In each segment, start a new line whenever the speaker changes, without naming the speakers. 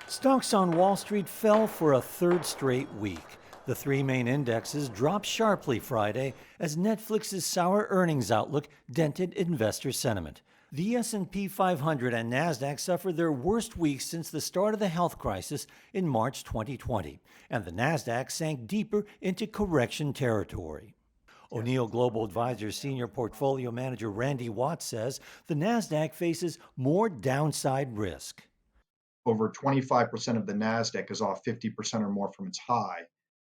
Stocks on Wall Street fell for a third straight week. The three main indexes dropped sharply Friday as Netflix's sour earnings outlook dented investor sentiment. The S&P 500 and Nasdaq suffered their worst weeks since the start of the health crisis in March 2020, and the Nasdaq sank deeper into correction territory. O'Neill Global Advisors senior portfolio manager Randy Watts says the Nasdaq faces more downside risk.
Over 25% of the Nasdaq is off 50% or more from its high.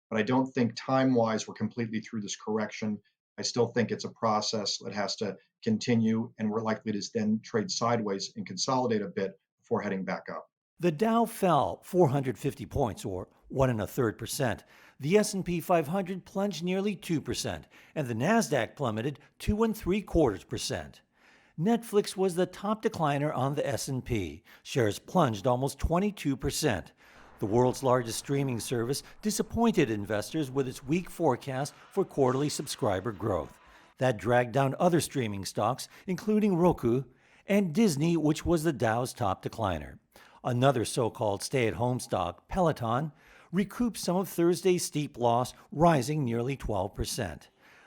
But I don't think time-wise we're completely through this correction. I still think it's a process that has to continue, and we're likely to then trade sideways and consolidate a bit before heading back up.
The Dow fell 450 points, or 1.33%. The S&P 500 plunged nearly 2%, and the Nasdaq plummeted 2.75%. Netflix was the top decliner on the S&P. Shares plunged almost 22%. The world's largest streaming service disappointed investors with its weak forecast for quarterly subscriber growth. That dragged down other streaming stocks, including Roku and Disney, which was the Dow's top decliner. Another so-called stay-at-home stock, Peloton, recouped some of Thursday's steep loss, rising nearly 12%.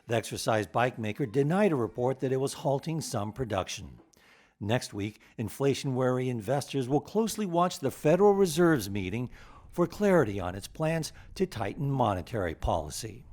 The exercise bike maker denied a report that it was halting some production. Next week, inflation-wary investors will closely watch the Federal Reserve's meeting for clarity on its plans to tighten monetary policy.